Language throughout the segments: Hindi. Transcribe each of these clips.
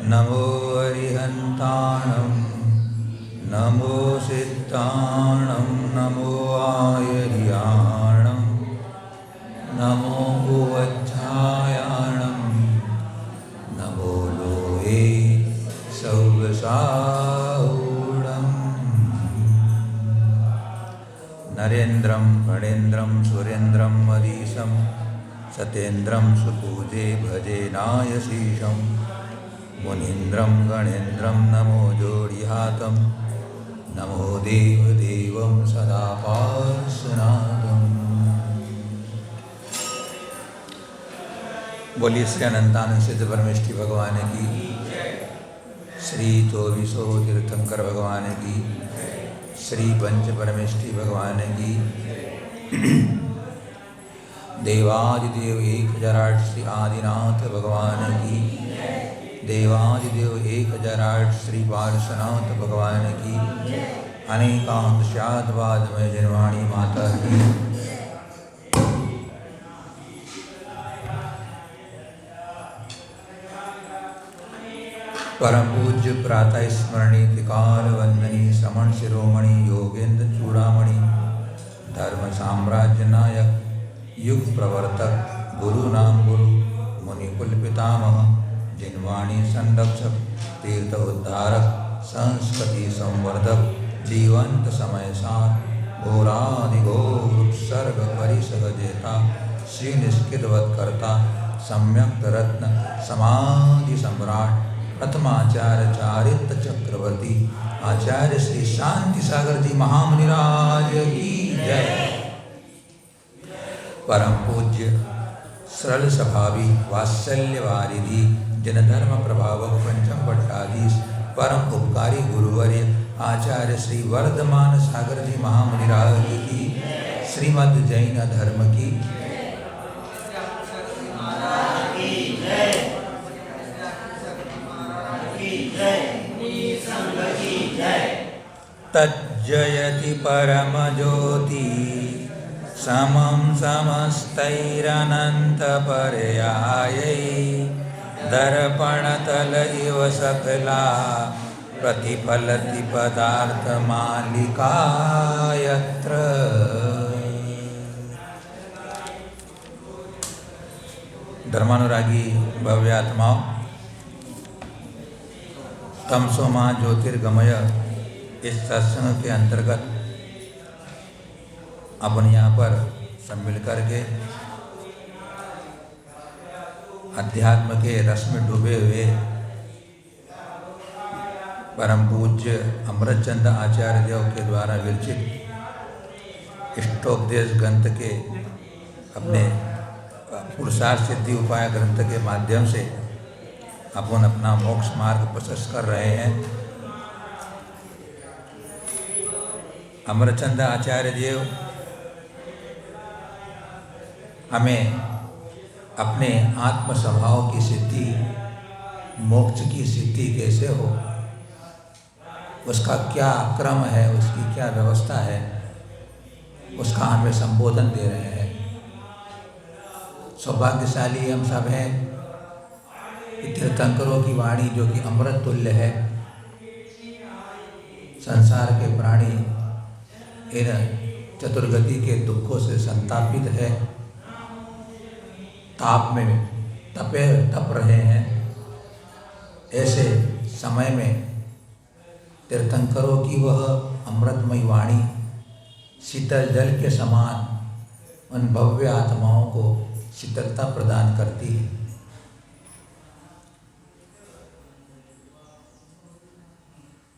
नमो अरिहन्ताणं नमो सिद्धाणं नमो आयर्याणं नमो उवच्छायाणं नमो लोहे सौगसाऊणं नरेन्द्रं फणेन्द्रं सुरेन्द्रं मदीशं सतेन्द्रं सुपूजे भजे नायशीशं मुनीन्द्रं गणेन्द्रं नमो जोड़िहातं नमो देवदेवं सदा पार्श्वनाथम्। बोलिए श्री अनंतानंद सिद्ध परमेष्ठी भगवान की, श्री चौबीसो तीर्थंकर भगवान की, श्री पंच परमेष्ठी भगवान की, देवादिदेव 1008 श्री आदिनाथ भगवान की, देवादिदेव 1008 श्री पार्श्वनाथ भगवान की, अनेकांत शादवादमय जनवाणी माता की। परम पूज्य प्रातः स्मरणी त्रिकाल वंदनी श्रमण शिरोमणि योगेंद्र चूड़ामणि धर्म साम्राज्य नायक युग प्रवर्तक गुरु नाम गुरु मुनिकुल पितामह जिनवाणी संरक्षक तीर्थ उद्धारक संस्कृति संवर्धक जीवंत समय सार घोराधिघोर उपसर्ग परिसहजेता श्री निष्कितवत कर्ता सम्यक रत्न समाधि सम्राट प्रथमाचार्य चारित्र चक्रवर्ती आचार्य श्री शांति सागर जी महामुनिराज की जय। परम पूज्य सरल स्वभावी वात्सल्य वारिधि जनधर्म प्रभावक पंचम भट्टाधीश परम उपकारी गुरुवर्य आचार्य श्री वर्धमान सागर जी महामुनिराज की श्रीमद् जैन धर्म की तज्जयति परम ज्योति समं समस्तैरनंत पर्यायै दर्पणतल इव सकला प्रतिफलति पदार्थ मालिका यत्र। धर्मानुरागी भव्यात्माओं, तमसो मां ज्योतिर्गमय इस सत्संग के अंतर्गत अपन यहाँ पर सम्मिल करके अध्यात्म के रस में डूबे हुए परम पूज्य अमृतचंद आचार्य देव के द्वारा विरचित इष्टोपदेश ग्रंथ के अपने पुरुषार्थ सिद्धि उपाय ग्रंथ के माध्यम से अपन अपना मोक्ष मार्ग प्रशस्त कर रहे हैं। अमरचंद आचार्य देव हमें अपने आत्म स्वभाव की सिद्धि, मोक्ष की सिद्धि कैसे हो, उसका क्या क्रम है, उसकी क्या व्यवस्था है, उसका हमें संबोधन दे रहे हैं। सौभाग्यशाली हम सब हैं कि तीर्थंकरों की वाणी जो कि अमृत तुल्य है, संसार के प्राणी इन चतुर्गति के दुखों से संतापित है, ताप में तप रहे हैं। ऐसे समय में तीर्थंकरों की वह अमृतमयी वाणी शीतल जल के समान उन भव्य आत्माओं को शीतलता प्रदान करती है।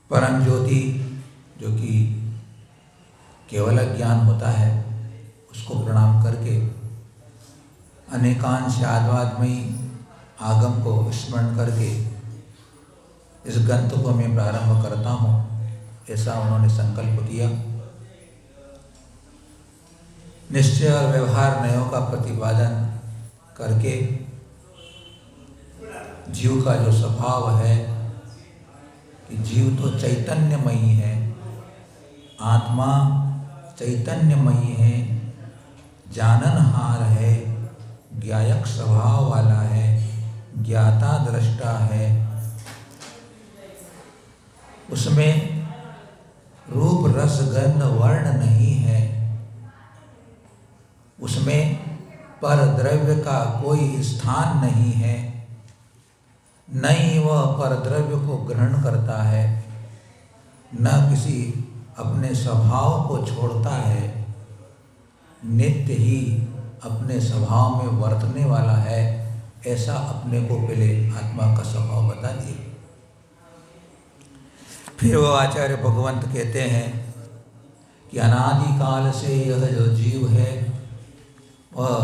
परम ज्योति जो कि केवल ज्ञान होता है, उसको प्रणाम करके अनेकांश आध्यात्मयी आगम को स्मरण करके इस ग्रंथ को मैं प्रारंभ करता हूँ, ऐसा उन्होंने संकल्प किया। निश्चय और व्यवहार न्यायों का प्रतिपादन करके जीव का जो स्वभाव है कि जीव तो चैतन्यमयी है, आत्मा चैतन्यमयी है, जाननहार है, ज्ञायक स्वभाव वाला है, ज्ञाता दृष्टा है, उसमें रूप रस गंध वर्ण नहीं है, उसमें पर द्रव्य का कोई स्थान नहीं है, न ही वह पर द्रव्य को ग्रहण करता है, न किसी अपने स्वभाव को छोड़ता है, नित्य ही अपने स्वभाव में वर्तने वाला है। ऐसा अपने को पहले आत्मा का स्वभाव बता दिए। फिर वो आचार्य भगवंत कहते हैं कि अनादिकाल से यह जो जीव है वह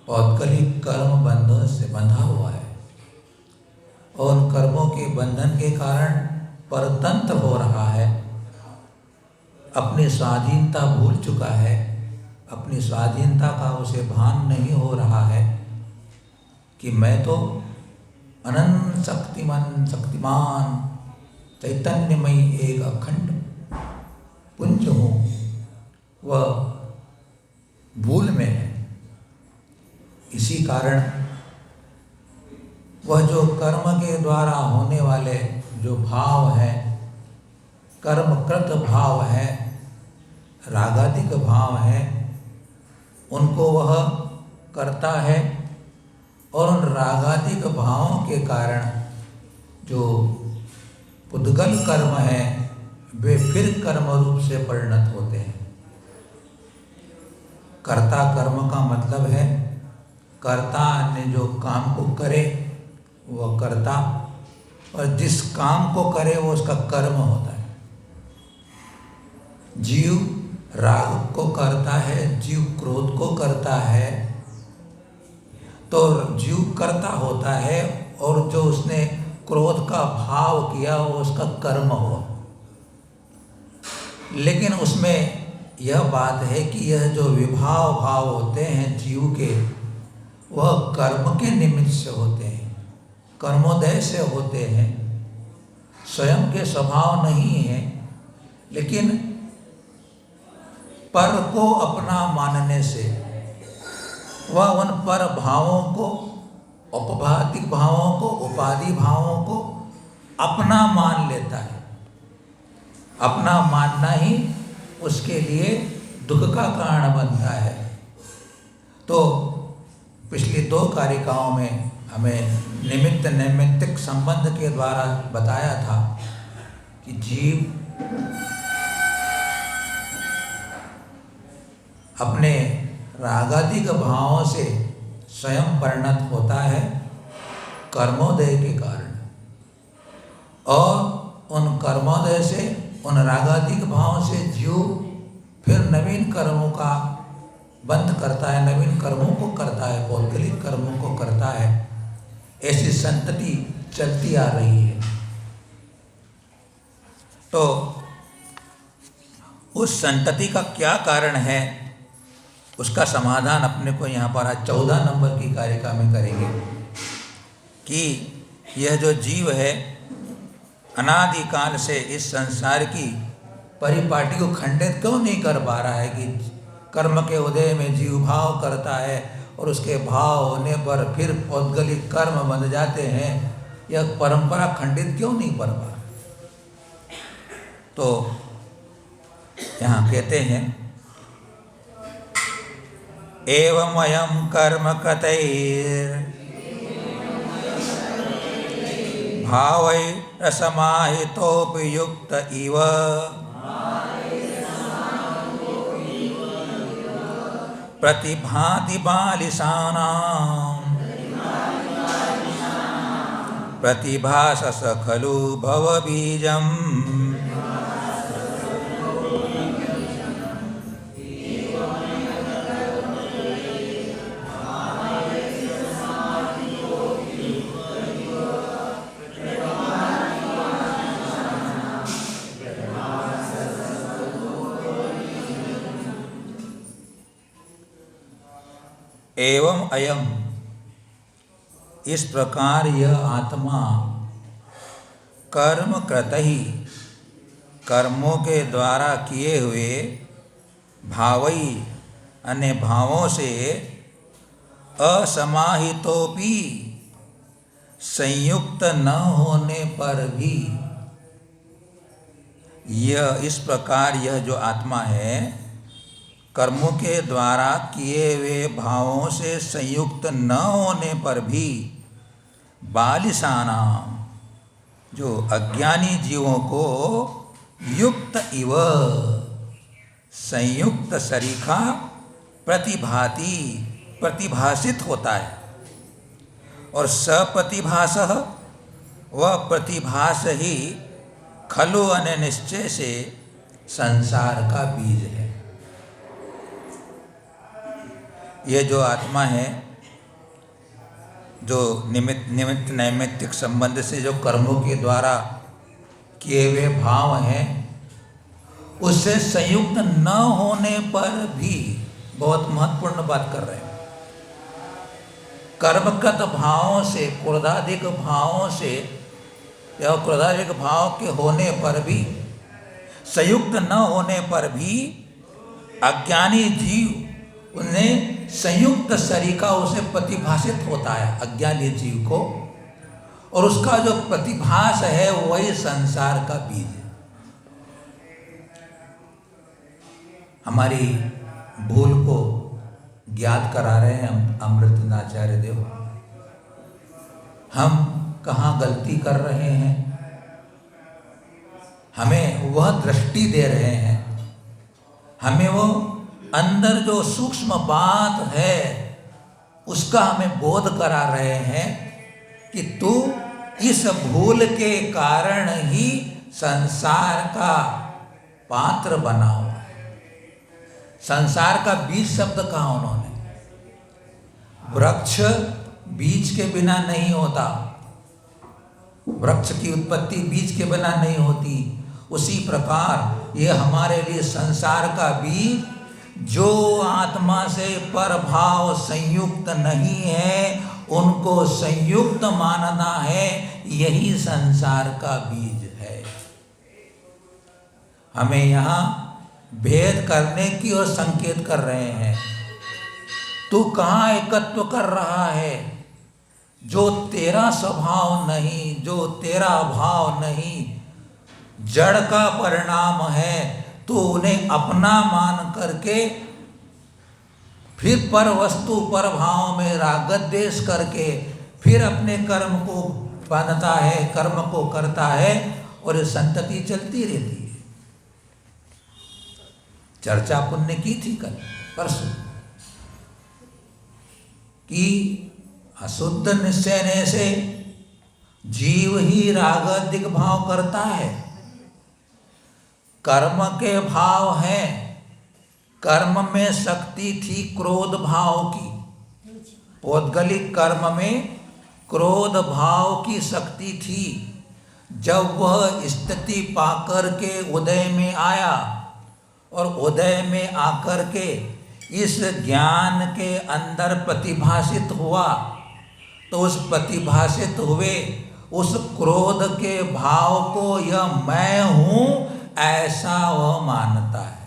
पौद्गलिक कर्म बंधन से बंधा हुआ है और उन कर्मों के बंधन के कारण परतंत्र हो रहा है, अपनी स्वाधीनता भूल चुका है, अपनी स्वाधीनता का उसे भान नहीं हो रहा है कि मैं तो अनंत शक्तिमान चैतन्यमयी एक अखंड पुंज हूँ, वह भूल में है। इसी कारण वह जो कर्म के द्वारा होने वाले जो भाव है, कर्मकृत भाव है, रागादिक भाव है, उनको वह करता है और उन रागादिक भावों के कारण जो पुद्गल कर्म है वे फिर कर्म रूप से परिणत होते हैं। कर्ता कर्म का मतलब है कर्ता ने जो काम को करे वह कर्ता, और जिस काम को करे वो उसका कर्म होता है। जीव राग को करता है, जीव क्रोध को करता है, तो जीव कर्ता होता है और जो उसने क्रोध का भाव किया वो उसका कर्म हुआ। लेकिन उसमें यह बात है कि यह जो विभाव भाव होते हैं जीव के, वह कर्म के निमित्त से होते हैं, कर्मोदय से होते हैं, स्वयं के स्वभाव नहीं है। लेकिन पर को अपना मानने से वह उन पर भावों को, औपभातिक भावों को, उपाधि भावों को अपना मान लेता है। अपना मानना ही उसके लिए दुख का कारण बनता है। तो पिछली 2 कारिकाओं में हमें निमित्त नैमित्तिक संबंध के द्वारा बताया था कि जीव अपने रागादिक भावों से स्वयं परिणत होता है कर्मोदय के कारण, और उन कर्मोदय से, उन रागादिक भावों से जीव फिर नवीन कर्मों का बंध करता है, नवीन कर्मों को करता है, पौद्गलिक कर्मों को करता है। ऐसी संतति चलती आ रही है। तो उस संतति का क्या कारण है, उसका समाधान अपने को यहाँ पर आज 14 नंबर की कारिका में करेंगे कि यह जो जीव है अनादिकाल से इस संसार की परिपाटी को खंडित क्यों नहीं कर पा रहा है कि कर्म के उदय में जीव भाव करता है और उसके भाव होने पर फिर पौद्गलिक कर्म बन जाते हैं, यह परंपरा खंडित क्यों नहीं कर पा रहा। तो यहाँ कहते हैं एवं अयम कर्म कृतैर् भावै रसमाहितोऽपि युक्त इव प्रतिभाति बालिशानां प्रतिभासस खलु भवबीजम्। एवं अयम, इस प्रकार यह आत्मा कर्म कृत ही, कर्मों के द्वारा किए हुए भावई अन्य भावों से असमाहितोपि, संयुक्त न होने पर भी यह इस प्रकार यह जो आत्मा है कर्मों के द्वारा किए हुए भावों से संयुक्त न होने पर भी बालिशाना जो अज्ञानी जीवों को युक्त इव संयुक्त सरीखा प्रतिभाति प्रतिभासित होता है। और सप्रतिभास वह प्रतिभास ही खलु अनिश्चय से संसार का बीज है। ये जो आत्मा है जो निमित्त नैमित्तिक संबंध से जो कर्मों के द्वारा किए हुए भाव हैं उससे संयुक्त न होने पर भी, बहुत महत्वपूर्ण बात कर रहे हैं, कर्मगत भावों से क्रोधाधिक भावों से या क्रोधाधिक भाव के होने पर भी, संयुक्त न होने पर भी अज्ञानी जीव उन्हें संयुक्त सरीका उसे प्रतिभासित होता है अज्ञानी जीव को, और उसका जो प्रतिभास है वही संसार का बीज है। हमारी भूल को ज्ञात करा रहे हैं अमृतनाचार्य देव। हम कहाँ गलती कर रहे हैं, हमें वह दृष्टि दे रहे हैं, हमें वो अंदर जो सूक्ष्म बात है उसका हमें बोध करा रहे हैं कि तू इस भूल के कारण ही संसार का पात्र बना हुआ। संसार का बीज शब्द कहा उन्होंने, वृक्ष बीज के बिना नहीं होता, वृक्ष की उत्पत्ति बीज के बिना नहीं होती। उसी प्रकार ये हमारे लिए संसार का बीज, जो आत्मा से परभाव संयुक्त नहीं है उनको संयुक्त मानना है, यही संसार का बीज है। हमें यहाँ भेद करने की ओर संकेत कर रहे हैं। तू कहाँ एकत्व कर रहा है? जो तेरा स्वभाव नहीं, जो तेरा भाव नहीं, जड़ का परिणाम है, तो उन्हें अपना मान करके फिर पर वस्तु पर भाव में राग द्वेष करके फिर अपने कर्म को बांधता है, कर्म को करता है, और ये संतति चलती रहती है। चर्चा पुण्य की थी कल परसों कि अशुद्ध निश्चय से जीव ही रागाधिक भाव करता है। कर्म के भाव हैं, कर्म में शक्ति थी क्रोध भाव की, पौद्गलिक कर्म में क्रोध भाव की शक्ति थी। जब वह स्थिति पाकर के उदय में आया और उदय में आकर के इस ज्ञान के अंदर प्रतिभासित हुआ, तो उस प्रतिभासित हुए उस क्रोध के भाव को यह मैं हूं ऐसा वह मानता है।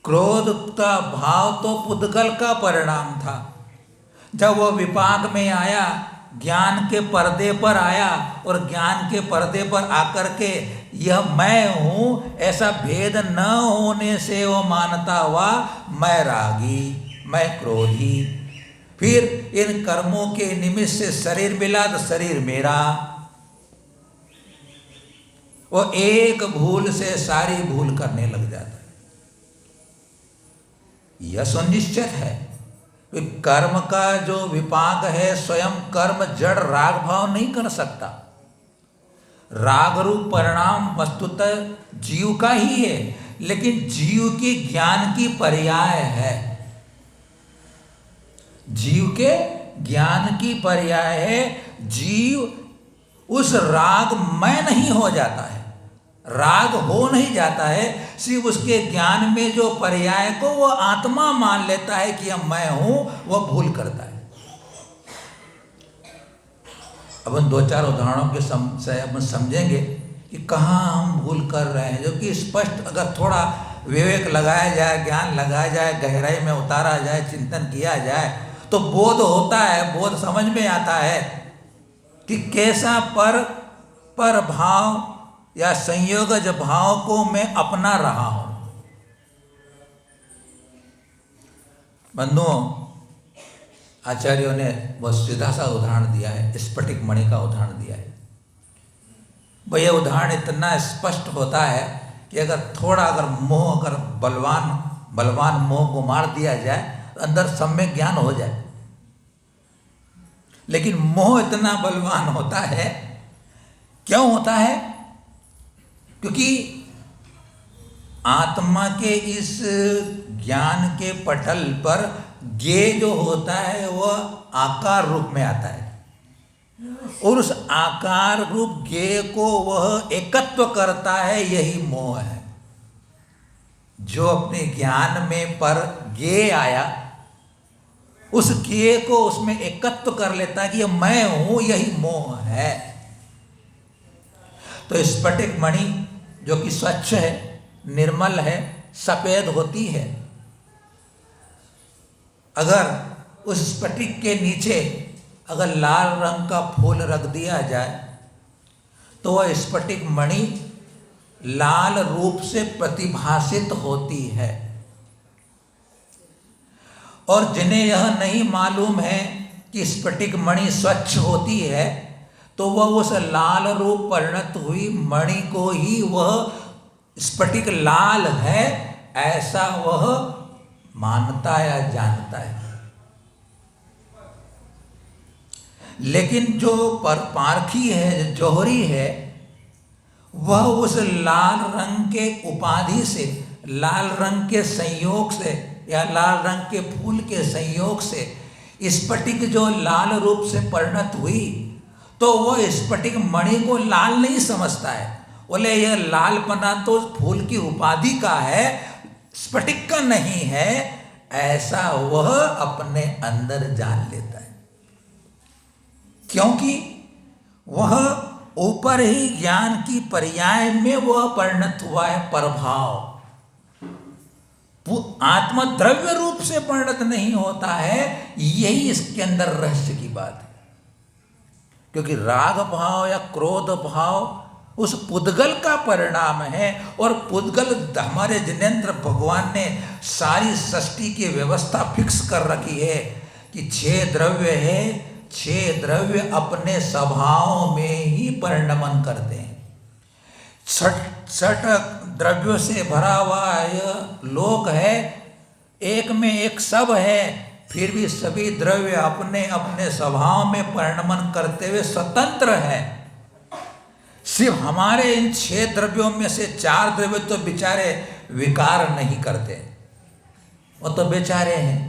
क्रोध का भाव तो पुद्गल का परिणाम था। जब वह विपाक में आया, ज्ञान के पर्दे पर आया, और ज्ञान के पर्दे पर आकर के यह मैं हूं ऐसा भेद न होने से वो मानता हुआ मैं रागी, मैं क्रोधी। फिर इन कर्मों के निमित्त से शरीर मिला तो शरीर मेरा। वो एक भूल से सारी भूल करने लग जाता है। यह सुनिश्चित है कि कर्म का जो विपाक है, स्वयं कर्म जड़ राग भाव नहीं कर सकता। राग रूप परिणाम वस्तुतः जीव का ही है, लेकिन जीव की ज्ञान की पर्याय है। जीव के ज्ञान की पर्याय है। जीव उस राग मैं नहीं हो जाता है, राग हो नहीं जाता है, सिर्फ उसके ज्ञान में जो पर्याय को वो आत्मा मान लेता है कि अब मैं हूं, वह भूल करता है। अब हम दो चार उदाहरणों के से हम समझेंगे कि कहाँ हम भूल कर रहे हैं, जो कि स्पष्ट अगर थोड़ा विवेक लगाया जाए, ज्ञान लगाया जाए, गहराई में उतारा जाए, चिंतन किया जाए, तो बोध होता है, बोध समझ में आता है कि कैसा पर भाव या संयोगज भाव को मैं अपना रहा हूं। बंधुओं, आचार्यों ने बहुत सीधा सा उदाहरण दिया है, स्फटिक मणि का उदाहरण दिया है। वह यह उदाहरण इतना स्पष्ट होता है कि अगर मोह अगर बलवान मोह को मार दिया जाए तो अंदर सम्यक ज्ञान हो जाए। लेकिन मोह इतना बलवान होता है, क्यों होता है? क्योंकि आत्मा के इस ज्ञान के पटल पर ज्ञेय जो होता है वह आकार रूप में आता है, और उस आकार रूप ज्ञेय को वह एकत्व करता है, यही मोह है। जो अपने ज्ञान में पर ज्ञेय आया, उस ज्ञेय को उसमें एकत्व कर लेता है कि ये मैं हूं, यही मोह है। तो स्फटिक मणि जो कि स्वच्छ है, निर्मल है, सफेद होती है, अगर उस स्फटिक के नीचे अगर लाल रंग का फूल रख दिया जाए तो वह स्फटिक मणि लाल रूप से प्रतिभासित होती है। और जिन्हें यह नहीं मालूम है कि स्फटिक मणि स्वच्छ होती है, तो वह उस लाल रूप परिणत हुई मणि को ही वह स्फटिक लाल है ऐसा वह मानता या जानता है। लेकिन जो पारखी है, जौहरी है, वह उस लाल रंग के उपाधि से, लाल रंग के संयोग से या लाल रंग के फूल के संयोग से स्फटिक जो लाल रूप से परिणत हुई, तो वह स्फटिक मणि को लाल नहीं समझता है। बोले यह लालपना तो फूल की उपाधि का है, स्फटिक का नहीं है, ऐसा वह अपने अंदर जान लेता है। क्योंकि वह ऊपर ही ज्ञान की पर्याय में वह परिणत हुआ है परभाव। आत्मा द्रव्य रूप से परिणत नहीं होता है, यही इसके अंदर रहस्य की बात है। क्योंकि राग भाव या क्रोध भाव उस पुद्गल का परिणाम है, और पुद्गल हमारे जिनेंद्र भगवान ने सारी सृष्टि की व्यवस्था फिक्स कर रखी है कि 6 द्रव्य है, 6 द्रव्य अपने स्वभाव में ही परिणमन करते हैं। 6 द्रव्यों से भरा हुआ यह लोक है, एक में एक सब है, फिर भी सभी द्रव्य अपने अपने स्वभाव में परिणमन करते हुए स्वतंत्र है। सिर्फ हमारे इन 6 द्रव्यों में से 4 द्रव्य तो बेचारे विकार नहीं करते, वो तो बेचारे हैं,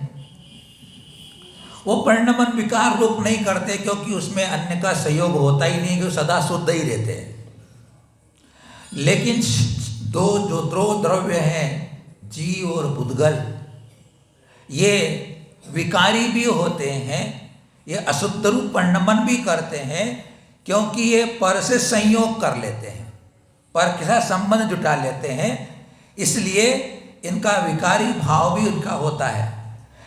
वो परिणमन विकार रूप नहीं करते, क्योंकि उसमें अन्य का सहयोग होता ही नहीं, कि सदा शुद्ध ही रहते हैं। लेकिन दो द्रव्य हैं, जीव और पुद्गल, ये विकारी भी होते हैं, ये अशुद्ध रूप परिणमन भी करते हैं, क्योंकि ये पर से संयोग कर लेते हैं, पर के साथ संबंध जुटा लेते हैं, इसलिए इनका विकारी भाव भी उनका होता है।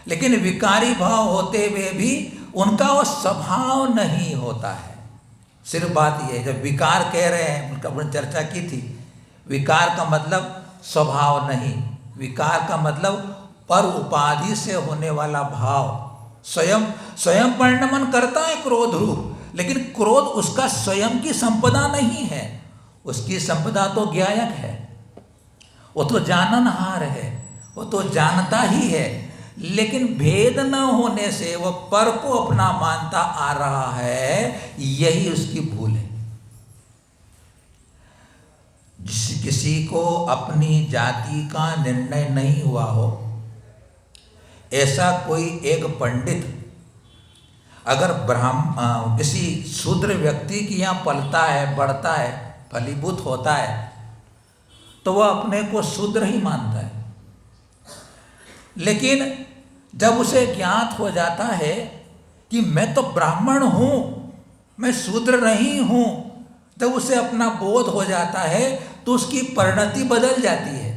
लेकिन विकारी भाव होते हुए भी उनका वो स्वभाव नहीं होता है। सिर्फ बात ये है, जब विकार कह रहे हैं, उनका हमने चर्चा की थी, विकार का मतलब स्वभाव नहीं, विकार का मतलब पर उपाधि से होने वाला भाव। स्वयं परिणमन करता है क्रोध रूप, लेकिन क्रोध उसका स्वयं की संपदा नहीं है, उसकी संपदा तो ज्ञायक है, वो तो जाननहार है, वो तो जानता ही है, लेकिन भेद न होने से वह पर को अपना मानता आ रहा है, यही उसकी भूल है। किसी को अपनी जाति का निर्णय नहीं हुआ हो, ऐसा कोई एक पंडित अगर किसी शूद्र व्यक्ति की यहाँ पलता है, बढ़ता है, फलीभूत होता है, तो वह अपने को शूद्र ही मानता है। लेकिन जब उसे ज्ञात हो जाता है कि मैं तो ब्राह्मण हूँ, मैं शूद्र नहीं हूँ, जब उसे अपना बोध हो जाता है तो उसकी परिणति बदल जाती है।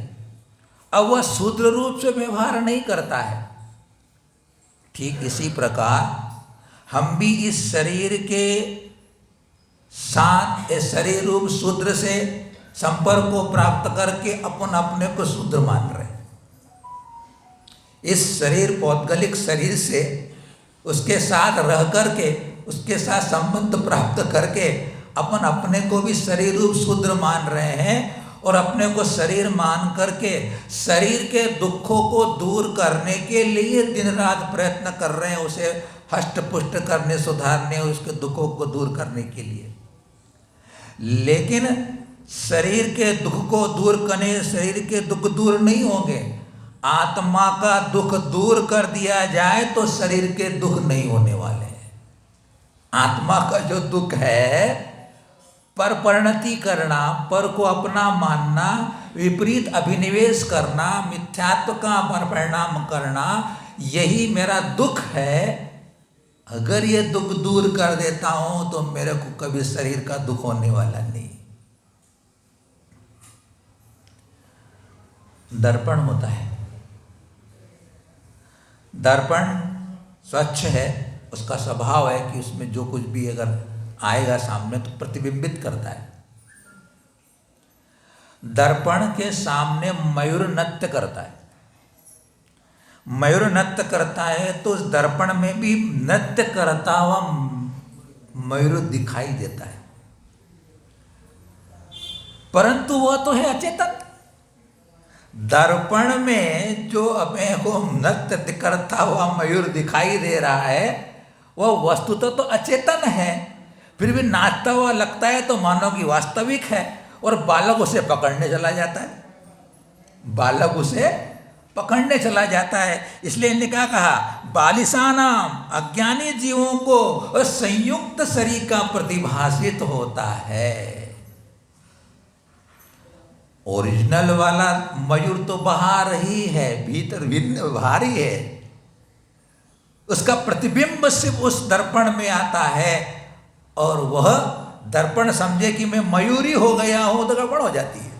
अब वह शूद्र रूप से व्यवहार नहीं करता है। ठीक इसी प्रकार हम भी इस शरीर के साथ, इस शरीर रूप शूद्र से संपर्क को प्राप्त करके अपन अपने को शूद्र मान रहे। इस शरीर पौद्गलिक शरीर से उसके साथ रह करके, उसके साथ संबंध प्राप्त करके अपन अपने को भी शरीर रूप शूद्र मान रहे हैं और अपने को शरीर मान करके शरीर के दुखों को दूर करने के लिए दिन रात प्रयत्न कर रहे हैं, उसे हष्ट पुष्ट करने, सुधारने, उसके दुखों को दूर करने के लिए। लेकिन शरीर के दुख को दूर करने, शरीर के दुख दूर नहीं होंगे। आत्मा का दुख दूर कर दिया जाए तो शरीर के दुख नहीं होने वाले हैं। आत्मा का जो दुख है, पर परिणति करना, पर को अपना मानना, विपरीत अभिनिवेश करना, मिथ्यात्व का परिणाम करना, यही मेरा दुख है। अगर ये दुख दूर कर देता हूं तो मेरे को कभी शरीर का दुख होने वाला नहीं। दर्पण होता है, दर्पण स्वच्छ है, उसका स्वभाव है कि उसमें जो कुछ भी अगर आएगा सामने तो प्रतिबिंबित करता है। दर्पण के सामने मयूर नृत्य करता है। मयूर नृत्य करता है तो उस दर्पण में भी नृत्य करता हुआ मयूर दिखाई देता है, परंतु वह तो है अचेतन। दर्पण में जो हमें को नृत्य करता हुआ मयूर दिखाई दे रहा है वह वस्तुतः तो अचेतन है, फिर भी नाचता हुआ लगता है तो मानो कि वास्तविक है। और बालक उसे पकड़ने चला जाता है, बालक उसे पकड़ने चला जाता है। इसलिए इन्हें क्या कहा, बालिशानाम, अज्ञानी जीवों को संयुक्त शरीर का प्रतिभाषित होता है। ओरिजिनल वाला मयूर तो बाहर ही है, भीतर भिन्न भारी है, उसका प्रतिबिंब सिर्फ उस दर्पण में आता है और वह दर्पण समझे कि मैं मयूरी हो गया हूं तो गड़बड़ हो जाती है।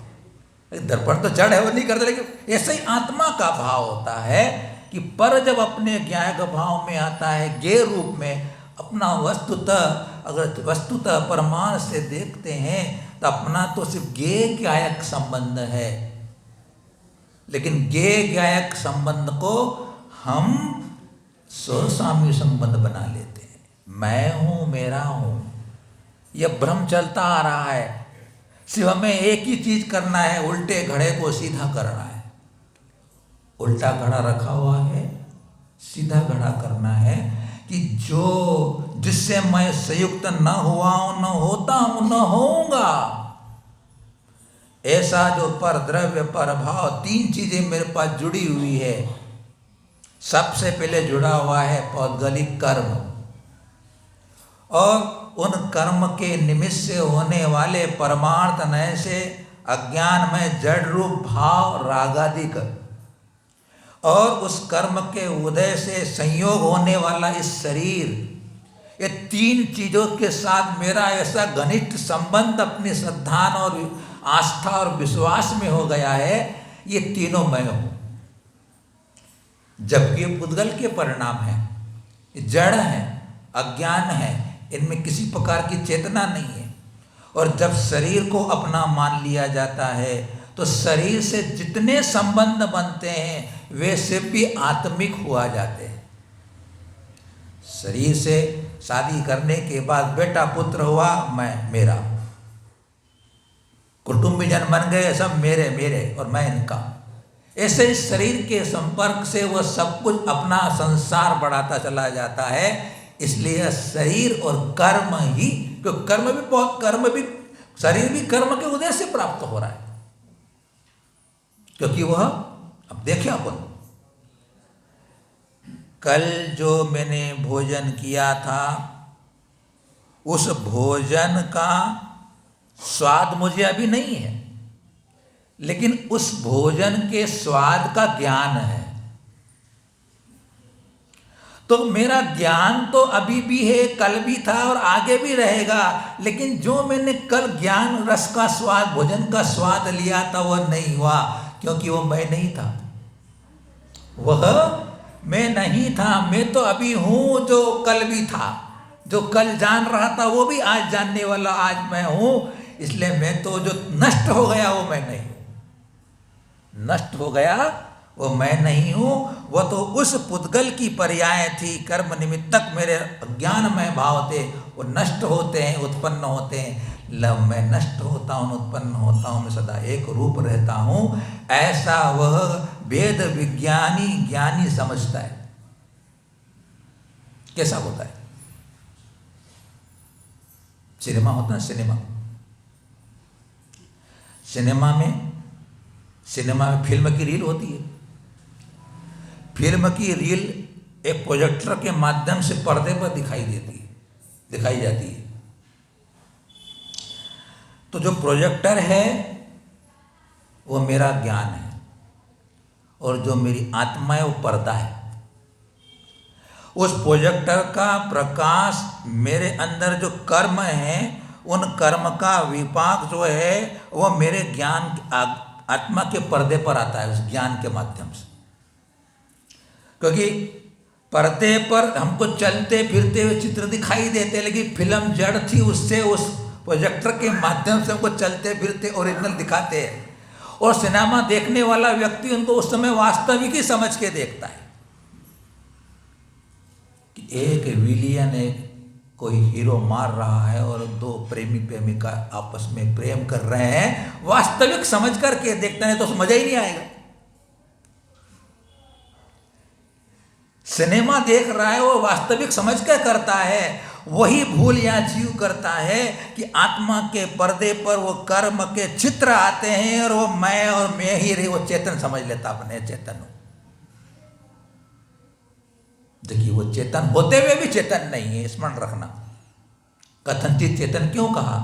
दर्पण तो जड़ है, वो नहीं करता। लेकिन ऐसे ही आत्मा का भाव होता है कि पर जब अपने ज्ञायक भाव में आता है, ज्ञेय रूप में अपना वस्तुतः, अगर वस्तुतः परमाणु से देखते हैं तो अपना तो सिर्फ ज्ञेय ज्ञायक संबंध है। लेकिन ज्ञेय ज्ञायक संबंध को हम स्वसाम्य संबंध बना लेते हैं। मैं हूं, मेरा हूं, यह भ्रम चलता आ रहा है। सिर्फ हमें एक ही चीज करना है, उल्टे घड़े को सीधा करना है। उल्टा घड़ा रखा हुआ है, सीधा घड़ा करना है कि जो जिससे मैं संयुक्त न हुआ हूं, न होता हूं, न होऊंगा, ऐसा जो पर द्रव्य, पर भाव, तीन चीजें मेरे पास जुड़ी हुई है। सबसे पहले जुड़ा हुआ है पौद्गलिक कर्म, और उन कर्म के निमित्त से होने वाले परमार्थ नय से अज्ञान में जड़ रूप भाव रागादिक, और उस कर्म के उदय से संयोग होने वाला इस शरीर, ये तीन चीजों के साथ मेरा ऐसा घनिष्ठ संबंध अपनी श्रद्धा और आस्था और विश्वास में हो गया है, ये तीनों मैं हूं। जबकि ये पुद्गल के परिणाम है, जड़ है, अज्ञान है, इनमें किसी प्रकार की चेतना नहीं है। और जब शरीर को अपना मान लिया जाता है तो शरीर से जितने संबंध बनते हैं वे सिर्फ भी आत्मिक हुआ जाते हैं। शरीर से शादी करने के बाद बेटा पुत्र हुआ, मैं मेरा, कुटुंबीजन बन गए, सब मेरे मेरे और मैं इनका। ऐसे इस शरीर के संपर्क से वह सब कुछ अपना संसार बढ़ाता चला जाता है। इसलिए शरीर और कर्म ही, क्योंकि कर्म भी शरीर भी कर्म के उदय से प्राप्त हो रहा है। क्योंकि वह, अब देखिए अपन, कल जो मैंने भोजन किया था उस भोजन का स्वाद मुझे अभी नहीं है, लेकिन उस भोजन के स्वाद का ज्ञान है। तो मेरा ज्ञान तो अभी भी है, कल भी था और आगे भी रहेगा। लेकिन जो मैंने कल ज्ञान रस का स्वाद, भोजन का स्वाद लिया था वह नहीं हुआ, क्योंकि वो मैं नहीं था, वह मैं नहीं था। मैं तो अभी हूं जो कल भी था, जो कल जान रहा था वो भी आज जानने वाला आज मैं हूं। इसलिए मैं तो जो नष्ट हो गया वो मैं नहीं हूं। नष्ट हो गया वो मैं नहीं हूं, वो तो उस पुद्गल की पर्याय थी। कर्म निमित्तक मेरे अज्ञानमय भाव थे, वो नष्ट होते हैं, उत्पन्न होते हैं। मैं नष्ट होता हूँ, उत्पन्न होता हूँ, मैं सदा एक रूप रहता हूँ, ऐसा वह वेद विज्ञानी ज्ञानी समझता है। कैसा होता है? सिनेमा होता है, सिनेमा में फिल्म की रील होती है। फिल्म की रील एक प्रोजेक्टर के माध्यम से पर्दे पर दिखाई जाती है। तो जो प्रोजेक्टर है वो मेरा ज्ञान है, और जो मेरी आत्मा है वो पर्दा है। उस प्रोजेक्टर का प्रकाश मेरे अंदर जो कर्म है, उन कर्म का विपाक जो है वो मेरे ज्ञान आत्मा के पर्दे पर आता है, उस ज्ञान के माध्यम से। क्योंकि पर्दे पर हमको चलते फिरते हुए चित्र दिखाई देते, लेकिन फिल्म जड़ थी, उससे उस प्रोजेक्टर के माध्यम से हमको चलते फिरते ओरिजिनल दिखाते हैं। और सिनेमा देखने वाला व्यक्ति उनको उस समय वास्तविक ही समझ के देखता है कि एक विलियन कोई हीरो मार रहा है और दो प्रेमी प्रेमिका आपस में प्रेम कर रहे हैं, वास्तविक समझ करके देखते हैं, तो मजा ही नहीं आएगा। सिनेमा देख रहा है वो वास्तविक समझ कर करता है, वही भूल या जीव करता है कि आत्मा के पर्दे पर वो कर्म के चित्र आते हैं, और वो मैं ही रही, वो चेतन समझ लेता अपने चेतन। देखिए, वो चेतन होते हुए भी चेतन नहीं है, स्मरण रखना। कथनचित चेतन क्यों कहा?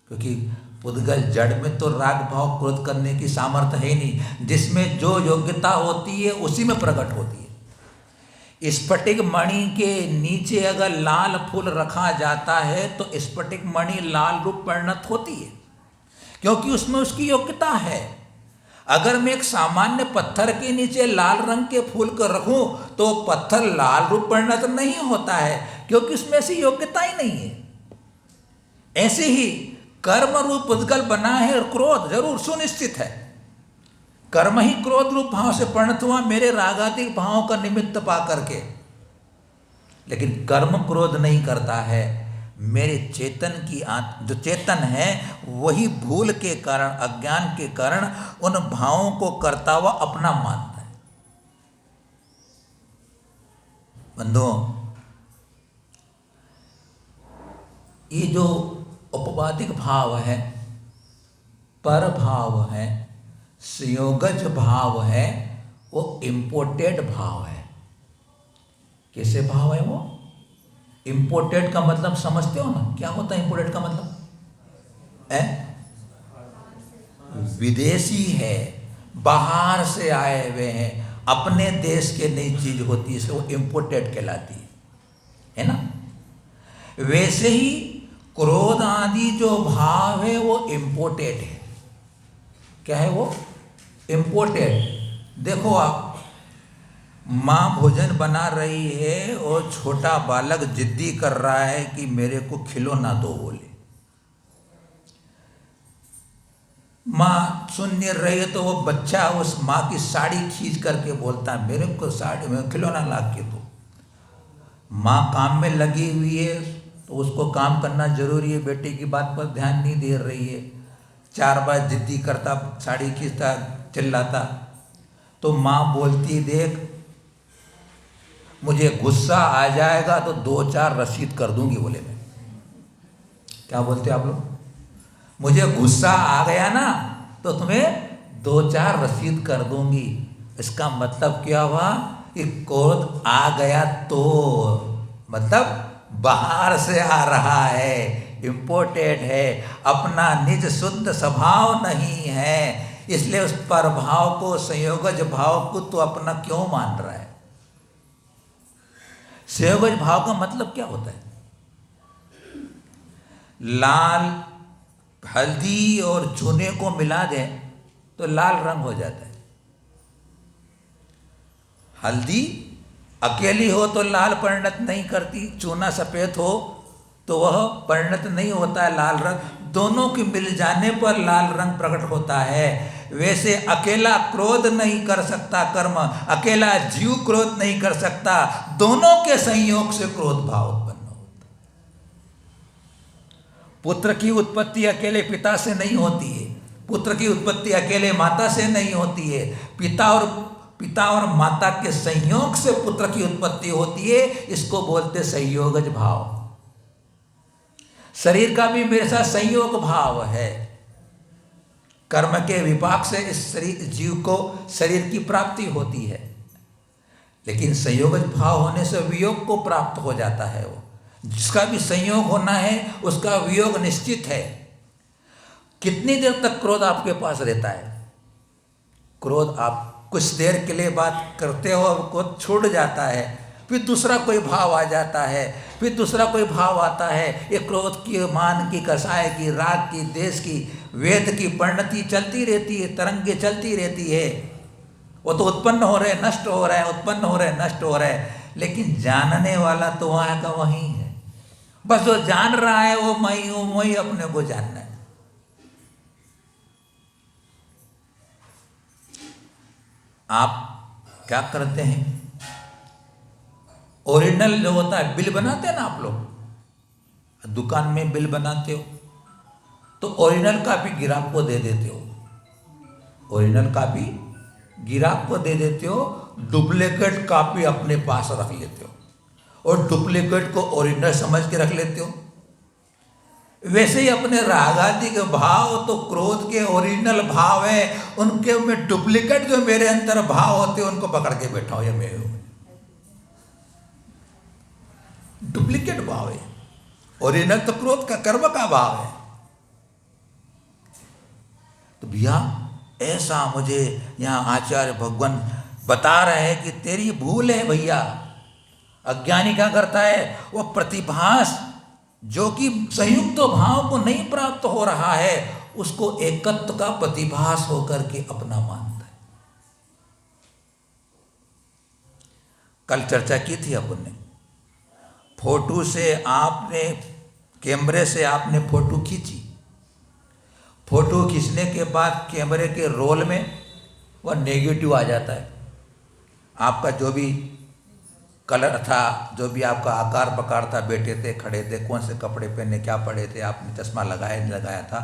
क्योंकि पुद्गल जड़ में तो राग भाव क्रोध करने की सामर्थ्य है नहीं, जिसमें जो योग्यता होती है उसी में प्रकट होती है। स्फटिक मणि के नीचे अगर लाल फूल रखा जाता है तो स्फटिक मणि लाल रूप परिणत होती है, क्योंकि उसमें उसकी योग्यता है। अगर मैं एक सामान्य पत्थर के नीचे लाल रंग के फूल को रखूं तो पत्थर लाल रूप परिणत नहीं होता है, क्योंकि उसमें ऐसी योग्यता ही नहीं है। ऐसे ही कर्म रूप पुद्गल बना है, और क्रोध जरूर सुनिश्चित है। कर्म ही क्रोध रूप भाव से परिणत हुआ मेरे रागादिक भावों का निमित्त पा करके, लेकिन कर्म क्रोध नहीं करता है। मेरे चेतन की जो चेतन है वही भूल के कारण, अज्ञान के कारण उन भावों को करता हुआ अपना मानता है। बंधुओं, ये जो उपवादिक भाव है, पर भाव है, संयोगज भाव है, वो इंपोर्टेड भाव है। कैसे भाव है वो? इंपोर्टेड का मतलब समझते हो ना? क्या होता है इंपोर्टेड का मतलब? विदेशी है, बाहर से आए हुए हैं, अपने देश के नई चीज होती है, इसलिए वो इंपोर्टेड कहलाती है ना? वैसे ही क्रोध आदि जो भाव है वो इंपोर्टेड है। क्या है वो? इंपोर्टेड। देखो, आप माँ भोजन बना रही है और छोटा बालक जिद्दी कर रहा है कि मेरे को खिलौना दो, बोले। माँ सुन नहीं रही है तो वो बच्चा उस माँ की साड़ी खींच करके बोलता है मेरे को साड़ी में खिलौना ला के दो। माँ काम में लगी हुई है तो उसको काम करना जरूरी है, बेटे की बात पर ध्यान नहीं दे रही है। 4 बार जिद्दी करता, साड़ी खींचता, चिल्लाता, तो माँ बोलती देख मुझे गुस्सा आ जाएगा तो 2-4 रसीद कर दूंगी, बोले मैं। क्या बोलते आप लोग? मुझे गुस्सा आ गया ना तो तुम्हें 2-4 रसीद कर दूंगी। इसका मतलब क्या हुआ कि क्रोध आ गया तो मतलब बाहर से आ रहा है, इंपोर्टेड है, अपना निज शुद्ध स्वभाव नहीं है। इसलिए उस पर भाव को, संयोगज भाव को तो अपना क्यों मान रहा है? संयोगज भाव का मतलब क्या होता है? लाल हल्दी और चूने को मिला दें तो लाल रंग हो जाता है। हल्दी अकेली हो तो लाल परिणत नहीं करती, चूना सफेद हो तो वह परिणत नहीं होता है लाल रंग। दोनों के मिल जाने पर लाल रंग प्रकट होता है। वैसे अकेला क्रोध नहीं कर सकता कर्म, अकेला जीव क्रोध नहीं कर सकता, दोनों के संयोग से क्रोध भाव उत्पन्न होता। पुत्र की उत्पत्ति अकेले पिता से नहीं होती है, पुत्र की उत्पत्ति अकेले माता से नहीं होती है, पिता और माता के संयोग से पुत्र की उत्पत्ति होती है। इसको बोलते संयोगज भाव। शरीर का भी मेरे साथ संयोग भाव है। कर्म के विपाक से इस शरीर जीव को शरीर की प्राप्ति होती है, लेकिन संयोगज भाव होने से वियोग को प्राप्त हो जाता है। वो जिसका भी संयोग होना है उसका वियोग निश्चित है। कितनी देर तक क्रोध आपके पास रहता है? क्रोध आप कुछ देर के लिए बात करते हो और क्रोध छूट जाता है, फिर दूसरा कोई भाव आ जाता है, फिर दूसरा कोई भाव आता है। ये क्रोध की, मान की, कसाय की, राग की, देश की, वेद की परिणति चलती रहती है, तरंगे चलती रहती है। वो तो उत्पन्न हो रहे, नष्ट हो रहे हैं, उत्पन्न हो रहे, नष्ट हो रहे, लेकिन जानने वाला तो वहाँ का वहीं है। बस जो जान रहा है वो मैं हूँ, वही अपने को जानना है। आप क्या करते हैं? ओरिजिनल जो होता है, बिल बनाते हैं ना आप लोग, दुकान में बिल बनाते हो तो ओरिजिनल कॉपी गिराक को दे देते हो, ओरिजिनल कॉपी गिराक को दे देते हो, डुप्लीकेट कॉपी अपने पास रख लेते हो और डुप्लीकेट को ओरिजिनल समझ के रख लेते हो। वैसे ही अपने राग आदि के भाव तो क्रोध के ओरिजिनल भाव है, उनके में डुप्लीकेट जो मेरे अंदर भाव होते हैं उनको पकड़ के बैठा हूं। ये मैं हूं, डुप्लीकेट भाव है। ओरिजिनल तो क्रोध का, कर्म का भाव है। तो भैया ऐसा मुझे यहाँ आचार्य भगवान बता रहे हैं कि तेरी भूल है भैया। अज्ञानी क्या करता है? वो प्रतिभास जो कि संयुक्त भाव को नहीं प्राप्त हो रहा है, उसको एकत्व का प्रतिभास होकर के अपना मानता है। कल चर्चा की थी अपन ने, फोटो से आपने, कैमरे से आपने फोटो खींची, फोटो खींचने के बाद कैमरे के रोल में वह नेगेटिव आ जाता है। आपका जो भी कलर था, जो भी आपका आकार प्रकार था, बैठे थे, खड़े थे, कौन से कपड़े पहने, क्या पड़े थे, आपने चश्मा लगाया नहीं लगाया था,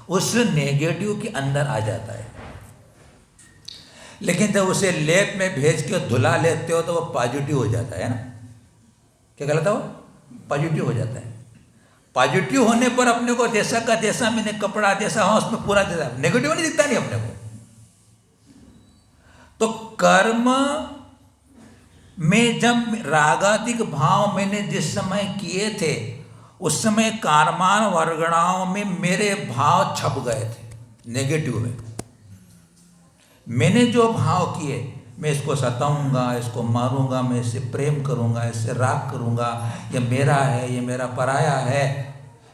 उस नेगेटिव के अंदर आ जाता है। लेकिन जब उसे लैब में भेज के धुला लेते हो तो वो पॉजिटिव हो जाता है ना। क्या गलत है? वो पॉजिटिव हो जाता है। पॉजिटिव होने पर अपने को जैसा का जैसा मैंने कपड़ा जैसा हो उसमें पूरा जैसा, नेगेटिव नहीं दिखता नहीं अपने को। तो कर्म में जब रागादिक भाव मैंने जिस समय किए थे, उस समय कारमान वर्गणाओं में मेरे भाव छप गए थे नेगेटिव में। मैंने जो भाव किए, मैं इसको सताऊंगा, इसको मारूंगा, मैं इससे प्रेम करूंगा, इससे राग करूंगा, ये मेरा है, ये मेरा पराया है,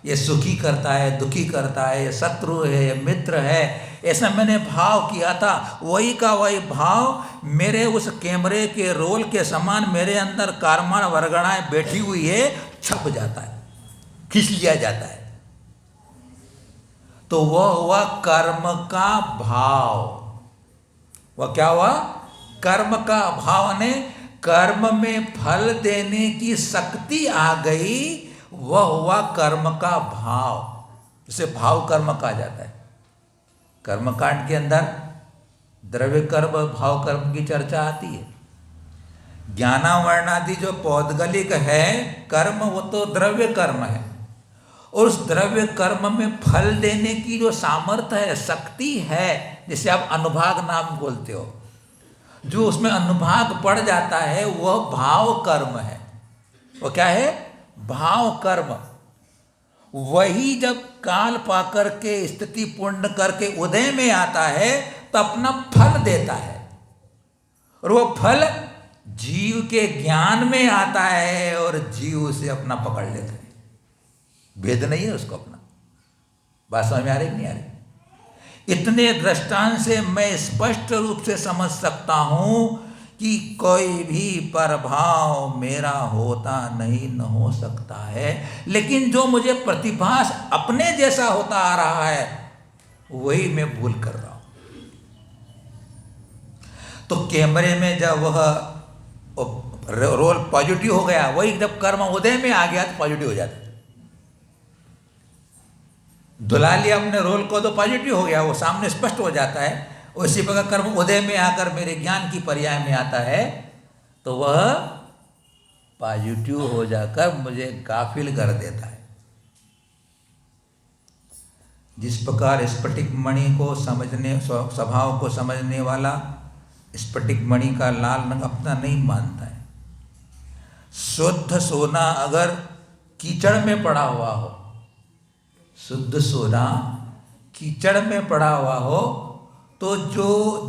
ये सुखी करता है, दुखी करता है, ये शत्रु है, ये मित्र है, ऐसा मैंने भाव किया था। वही का वही भाव मेरे उस कैमरे के रोल के समान मेरे अंदर कारमान वर्गणाएं बैठी हुई है, छप जाता है, खींच लिया जाता है। तो वह हुआ कर्म का भाव। वह क्या हुआ? कर्म का भाव ने कर्म में फल देने की शक्ति आ गई, वह हुआ कर्म का भाव। इसे भाव कर्म कहा जाता है। कर्मकांड के अंदर द्रव्य कर्म, भाव कर्म की चर्चा आती है। ज्ञानावर्णादि जो पौद्गलिक है कर्म, वो तो द्रव्य कर्म है, और उस द्रव्य कर्म में फल देने की जो सामर्थ्य है, शक्ति है, जिसे आप अनुभाग नाम बोलते हो, जो उसमें अनुभाग पड़ जाता है, वह भाव कर्म है। वो क्या है? भाव कर्म। वही जब काल पाकर के स्थिति पूर्ण करके उदय में आता है तो अपना फल देता है, और वो फल जीव के ज्ञान में आता है और जीव उसे अपना पकड़ लेता है। भेद नहीं है उसको अपना। बात समझ में आ रही नहीं आ रही? इतने दृष्टांत से मैं स्पष्ट रूप से समझ सकता हूं कि कोई भी प्रभाव मेरा होता नहीं न हो सकता है, लेकिन जो मुझे प्रतिभास अपने जैसा होता आ रहा है वही मैं भूल कर रहा हूं। तो कैमरे में जब वह रोल पॉजिटिव हो गया, वही जब कर्म उदय में आ गया तो पॉजिटिव हो जाता। दुला लिया अपने रोल को तो पॉजिटिव हो गया, वो सामने स्पष्ट हो जाता है। उसी प्रकार कर्म उदय में आकर मेरे ज्ञान की पर्याय में आता है तो वह पॉजिटिव हो जाकर मुझे गाफिल कर देता है। जिस प्रकार स्फटिक मणि को समझने, स्वभाव को समझने वाला स्फटिक मणि का लाल रंग अपना नहीं मानता है। शुद्ध सोना अगर कीचड़ में पड़ा हुआ हो, शुद्ध सोना कीचड़ में पड़ा हुआ हो, तो जो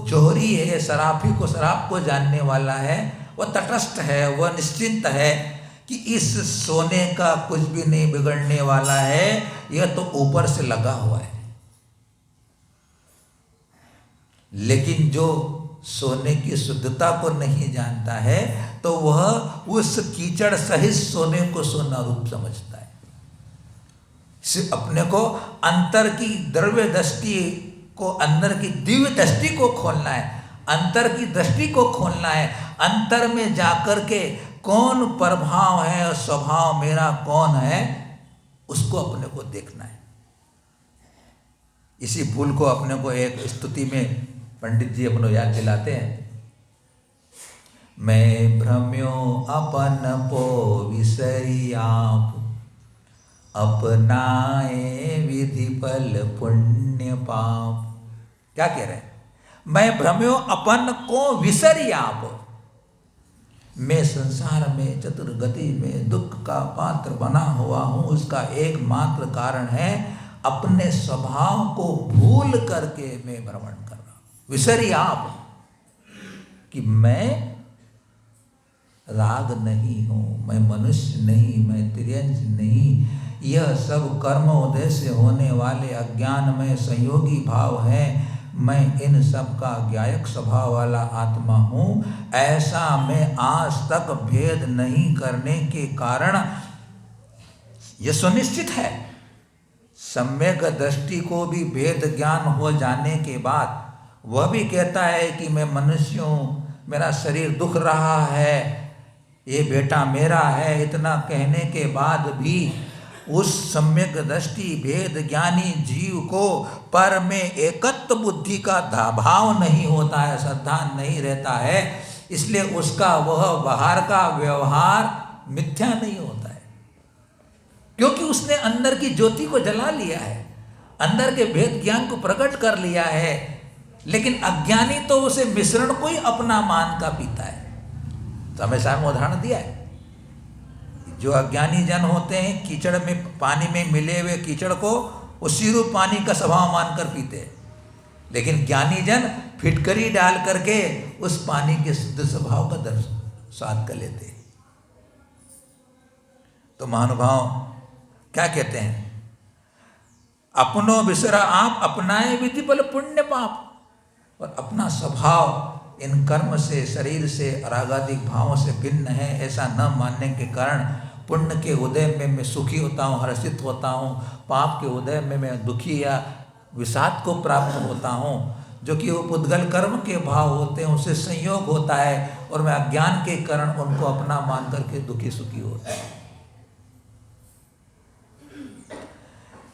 जोहरी है, शराबी को शराब को जानने वाला है, वह तटस्थ है, वह निश्चिंत है कि इस सोने का कुछ भी नहीं बिगड़ने वाला है, यह तो ऊपर से लगा हुआ है। लेकिन जो सोने की शुद्धता को नहीं जानता है तो वह उस कीचड़ सहित सोने को सोना रूप समझता है। सिर्फ अपने को अंतर की द्रव्य दृष्टि को, अंदर की दिव्य दृष्टि को खोलना है, अंतर की दृष्टि को खोलना है। अंतर में जाकर के कौन प्रभाव है और स्वभाव मेरा कौन है, उसको अपने को देखना है। इसी भूल को अपने को एक स्तुति में पंडित जी अपने याद दिलाते हैं। मैं भ्रम्यो अपन पो विसरी आप, अपनाए विधि फल पुण्य पाप। क्या कह रहे हैं? मैं भ्रम्यो अपन को विसरी आप, मैं संसार में चतुर्गति में दुख का पात्र बना हुआ हूं। उसका एकमात्र कारण है अपने स्वभाव को भूल करके मैं भ्रमण कर रहा हूं। विसरी आप कि मैं राग नहीं हूं, मैं मनुष्य नहीं, मैं तिर्यंश नहीं। यह सब कर्म उदय से होने वाले अज्ञान में संयोगी भाव है। मैं इन सब का ज्ञायक स्वभाव वाला आत्मा हूं। ऐसा मैं आज तक भेद नहीं करने के कारण यह सुनिश्चित है। सम्यक दृष्टि को भी भेद ज्ञान हो जाने के बाद वह भी कहता है कि मैं मनुष्य हूँ, मेरा शरीर दुख रहा है, ये बेटा मेरा है। इतना कहने के बाद भी उस सम्यक दृष्टि भेद ज्ञानी जीव को पर में एकत्व बुद्धि का भाव नहीं होता है, श्रद्धा नहीं रहता है। इसलिए उसका वह बाहर का व्यवहार मिथ्या नहीं होता है, क्योंकि उसने अंदर की ज्योति को जला लिया है, अंदर के भेद ज्ञान को प्रकट कर लिया है। लेकिन अज्ञानी तो उसे मिश्रण को ही अपना मान का पीता है। तो हमेशा में उदाहरण दिया है, जो अज्ञानी जन होते हैं कीचड़ में, पानी में मिले हुए कीचड़ को उसी रूप पानी का स्वभाव मानकर पीते हैं। लेकिन ज्ञानी जन फिटकरी डाल करके उस पानी के शुद्ध स्वभाव का स्वाद कर लेते हैं। तो महानुभाव क्या कहते हैं? अपनो बिसरा आप, अपनाए विधि बल पुण्य पाप। और अपना स्वभाव इन कर्म से, शरीर से, रागादिक भावों से भिन्न है, ऐसा न मानने के कारण पुण्य के उदय में मैं सुखी होता हूँ, हर्षित होता हूँ। पाप के उदय में मैं दुखी या विषाद को प्राप्त होता हूँ, जो कि वो पुद्गल कर्म के भाव होते हैं, उससे संयोग होता है और मैं अज्ञान के कारण उनको अपना मान करके दुखी सुखी होता है।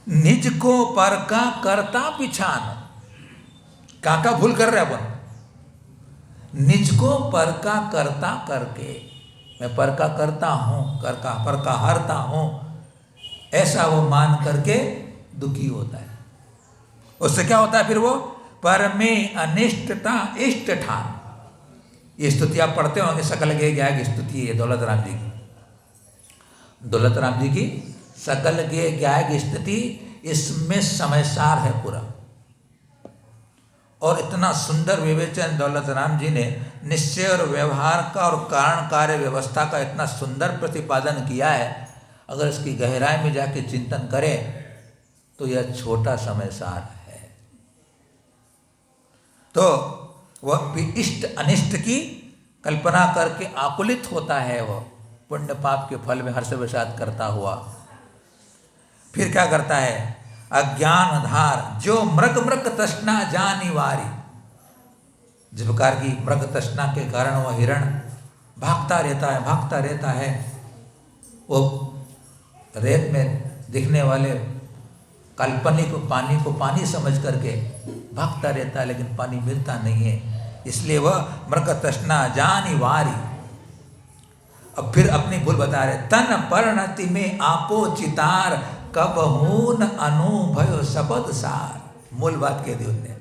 निज को पर का करता पिछान। काका भूल कर रहे अपन। निज को पर का करता करके, मैं पर का करता हूं, कर का पर का हरता हूं, ऐसा वो मान करके दुखी होता है। उससे क्या होता है फिर? वो पर में अनिष्टता इष्ट ठान। ये स्तुति आप पढ़ते होंगे, सकल गे ज्ञायक स्तुति है दौलत राम जी की। दौलत राम जी की सकल गे ज्ञायक स्तुति, इसमें समय सार है पूरा। और इतना सुंदर विवेचन दौलत राम जी ने निश्चय और व्यवहार का और कारण कार्य व्यवस्था का इतना सुंदर प्रतिपादन किया है। अगर इसकी गहराई में जाके चिंतन करें तो यह छोटा समय सार है। तो वह इष्ट अनिष्ट की कल्पना करके आकुलित होता है वह पुण्य पाप के फल में हर्ष विषाद करता हुआ। फिर क्या करता है, अज्ञान धार जो मृग मृग तृष्णा जानी वारी, जिस प्रकार की मृग तृष्णा के कारण वह हिरण भागता रहता है, वो रेत में दिखने वाले काल्पनिक पानी को पानी समझ करके भागता रहता है, लेकिन पानी मिलता नहीं है, इसलिए वह मृग तृष्णा जानी वारी। अब फिर अपनी भूल बता रहे, तन परिणति में आपो चितार कबहून अनुभव शब्द सार। मूल बात कह दी उनने,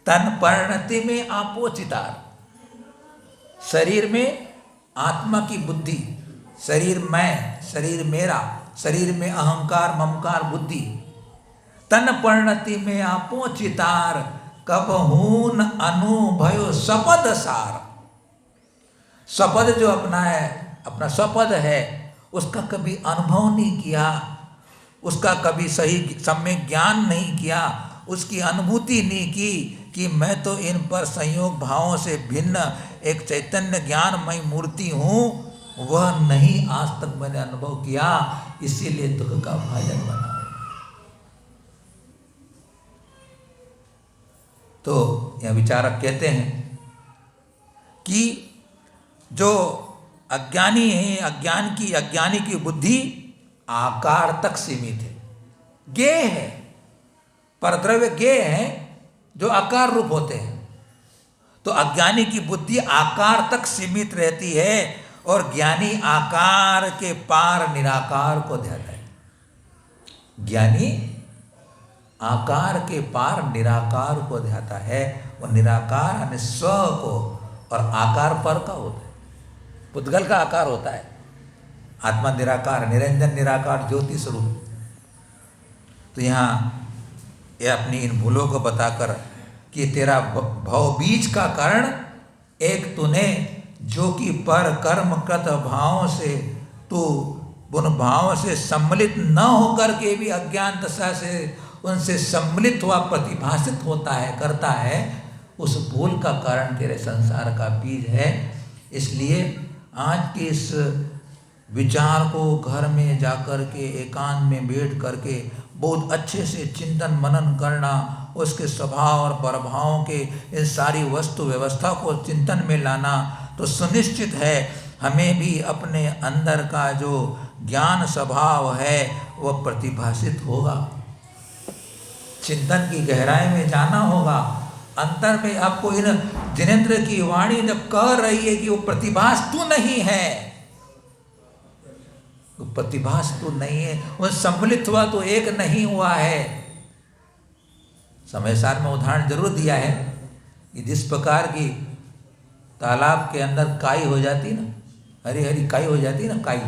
तन परिणति में आपो चितार, शरीर में आत्मा की बुद्धि, शरीर मैं, शरीर मेरा, शरीर में अहंकार ममकार बुद्धि, तन परिणति में आपो चितार कबहून अनुभव स्वपद सार। स्वपद जो अपना है, अपना स्वपद है, उसका कभी अनुभव नहीं किया, उसका कभी सही सम्यक ज्ञान नहीं किया, उसकी अनुभूति नहीं की कि मैं तो इन पर संयोग भावों से भिन्न एक चैतन्य ज्ञानमय मूर्ति हूँ, वह नहीं आज तक मैंने अनुभव किया, इसीलिए दुख का भाजन बना। तो यह विचारक कहते हैं कि जो अज्ञानी है, अज्ञानी की बुद्धि आकार तक सीमित है, ज्ञेय है, परद्रव्य ज्ञेय है जो आकार रूप होते हैं। तो अज्ञानी की बुद्धि आकार तक सीमित रहती है और ज्ञानी आकार के पार निराकार को ध्याता है। ज्ञानी आकार के पार निराकार को ध्याता है, और निराकार यानी स्व को, और आकार पर का होता है, पुद्गल का आकार होता है, आत्मा निराकार, निरंजन निराकार ज्योति स्वरूप। तो यहाँ ये अपनी इन भूलों को बताकर कि तेरा भव बीज का कारण एक तूने, जो कि पर कर्म कृत भाव से तू उन भाव से सम्मिलित न होकर के भी अज्ञान दशा से उनसे सम्मिलित हुआ प्रतिभाषित होता है, करता है, उस भूल का कारण तेरे संसार का बीज है। इसलिए आज के इस विचार को घर में जाकर के एकांत में बैठ करके बहुत अच्छे से चिंतन मनन करना, उसके स्वभाव और प्रभावों के इन सारी वस्तु व्यवस्था को चिंतन में लाना, तो सुनिश्चित है हमें भी अपने अंदर का जो ज्ञान स्वभाव है वह प्रतिभाषित होगा। चिंतन की गहराई में जाना होगा, अंतर में आपको इन जिनेंद्र की वाणी जब कह रही है कि वो प्रतिभास तू नहीं है, तो प्रतिभास तू नहीं है, वो सम्मिलित हुआ तो एक नहीं हुआ है। समय सार में उदाहरण जरूर दिया है कि जिस प्रकार की तालाब के अंदर काई हो जाती ना, हरी हरी काई हो जाती ना, काई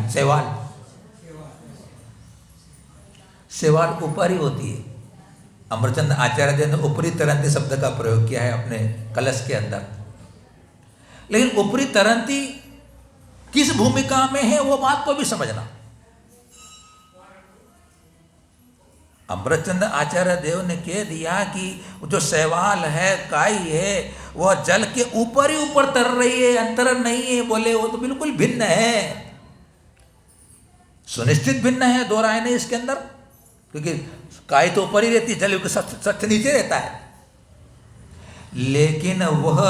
सेवाल ऊपर ही होती है। अमरचंद आचार्य जी ने ऊपरी तरंती शब्द का प्रयोग किया है अपने कलश के अंदर, लेकिन ऊपरी तरंती किस भूमिका में है वो बात को भी समझना। अमरचंद आचार्य देव ने कह दिया कि जो शैवाल है, काई है, वह जल के ऊपर ही ऊपर तर रही है, अंतर नहीं है। बोले वो तो बिल्कुल भिन्न है, सुनिश्चित भिन्न है, दो राय नहीं इसके अंदर, क्योंकि काई तो ऊपर ही रहती है, जल के सख्त नीचे रहता है। लेकिन वह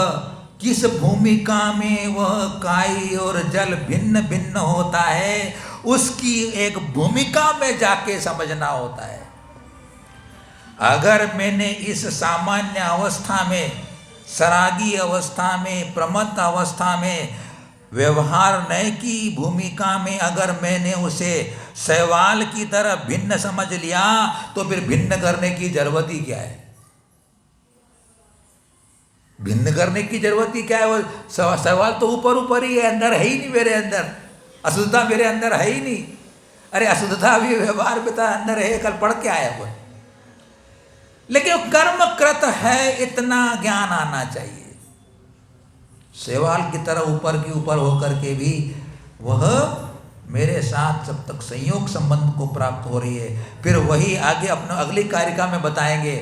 किस भूमिका में वह काई और जल भिन्न भिन्न होता है, उसकी एक भूमिका में जाके समझना होता है। अगर मैंने इस सामान्य अवस्था में, सरागी अवस्था में, प्रमत्त अवस्था में, व्यवहार नय की भूमिका में अगर मैंने उसे शैवाल की तरह भिन्न समझ लिया, तो फिर भिन्न करने की जरूरत ही क्या है? भिन्न करने की जरूरत ही क्या है? वो शैवाल तो ऊपर ऊपर ही है, अंदर है ही नहीं, मेरे अंदर अशुद्धता मेरे अंदर है ही नहीं। अरे अशुद्धता भी व्यवहार में अंदर है, कल पढ़ के आया वो, लेकिन कर्मकृत है, इतना ज्ञान आना चाहिए। शैवाल की तरह ऊपर की ऊपर होकर के भी वह मेरे साथ जब तक संयोग संबंध को प्राप्त हो रही है, फिर वही आगे अपने अगली कारिका में बताएंगे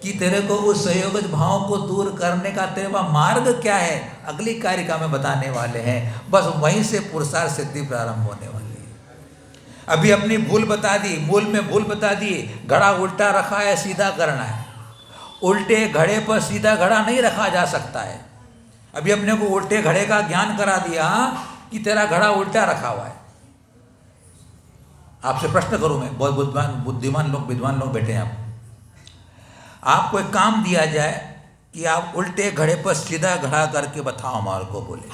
कि तेरे को उस संयोगज भाव को दूर करने का तेरे पास मार्ग क्या है, अगली कारिका में बताने वाले हैं। बस वहीं से पुरुषार्थ सिद्धि प्रारंभ होने वाली है। अभी अपनी भूल बता दी, मूल में भूल बता दी, घड़ा उल्टा रखा है, सीधा करना है। उल्टे घड़े पर सीधा घड़ा नहीं रखा जा सकता है। अभी अपने को उल्टे घड़े का ज्ञान करा दिया कि तेरा घड़ा उल्टा रखा हुआ है। आपसे प्रश्न करूं मैं, बहुत बुद्धिमान लोग, विद्वान लोग बैठे हैं। आपको एक काम दिया जाए कि आप उल्टे घड़े पर सीधा घड़ा करके बताओ हमारे को। बोले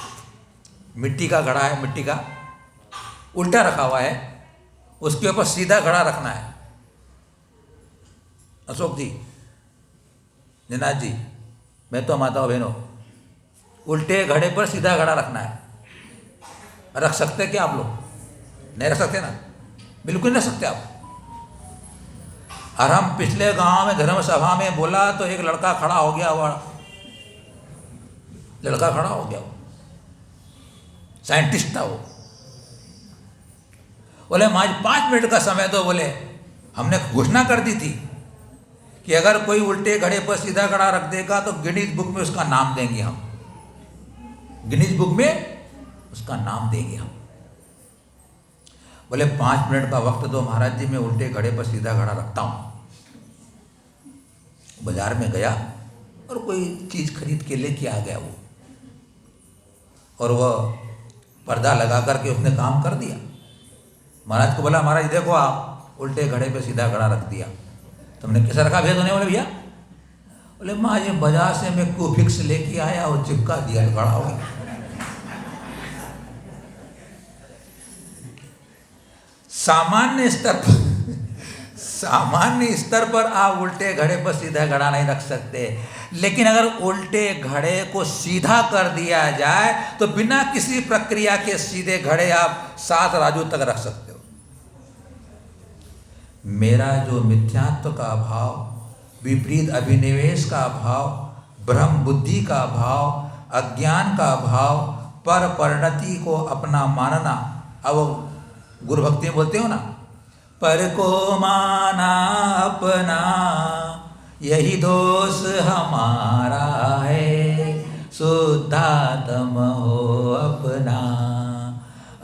मिट्टी का घड़ा है, मिट्टी का उल्टा रखा हुआ है, उसके ऊपर सीधा घड़ा रखना है। अशोक जी, निनाद जी, मैं तो माता बहनों, उल्टे घड़े पर सीधा घड़ा रखना है। रख सकते क्या आप लोग? नहीं रख सकते ना, बिल्कुल नहीं रख सकते आप। और हम पिछले गांव में धर्म सभा में बोला तो एक लड़का खड़ा हो गया, वो लड़का खड़ा हो गया, वो साइंटिस्ट था। वो बोले आज 5 मिनट का समय दो। बोले हमने घोषणा कर दी थी कि अगर कोई उल्टे घड़े पर सीधा घड़ा रख देगा तो गिनीज बुक में उसका नाम देंगे हम, गिनीज बुक में उसका नाम देंगे हम। बोले 5 मिनट का वक्त दो महाराज जी, मैं उल्टे घड़े पर सीधा घड़ा रखता हूँ। बाजार में गया और कोई चीज़ खरीद के लेके आ गया वो, और वह पर्दा लगा करके उसने काम कर दिया। महाराज को बोला महाराज देखो आप उल्टे घड़े पे सीधा घड़ा रख दिया, तुमने कैसे रखा भेद होने वाले भैया? बोले माँ ये बाजार से मैं कोफिक्स लेके आया और चिपका दिया, घड़ा हो गया। सामान्य स्तर पर आप उल्टे घड़े पर सीधा घड़ा नहीं रख सकते, लेकिन अगर उल्टे घड़े को सीधा कर दिया जाए तो बिना किसी प्रक्रिया के सीधे घड़े आप 7 राजू तक रख सकते हो। मेरा जो मिथ्यात्व का भाव, विपरीत अभिनिवेश का भाव, ब्रह्म बुद्धि का भाव, अज्ञान का भाव, पर परिणति को अपना मानना, अब गुरु भक्ति में बोलते हो ना, पर को माना अपना यही दोष हमारा है, शुद्धात्म हो अपना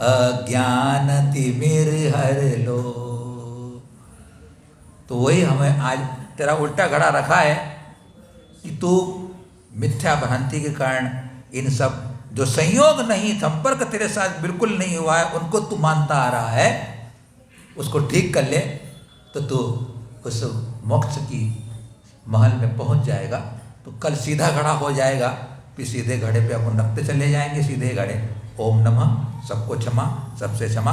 अज्ञान तिमिर हर लो। तो वही हमें आज तेरा उल्टा घड़ा रखा है कि तू मिथ्या भ्रांति के कारण इन सब जो संयोग नहीं, संपर्क तेरे साथ बिल्कुल नहीं हुआ है, उनको तू मानता आ रहा है, उसको ठीक कर ले तो तू उस मोक्ष की महल में पहुंच जाएगा। तो कल सीधा घड़ा हो जाएगा, फिर सीधे घड़े पे अपन रखते चले जाएंगे, सीधे घड़े। ओम नमः, सबको क्षमा, सबसे क्षमा।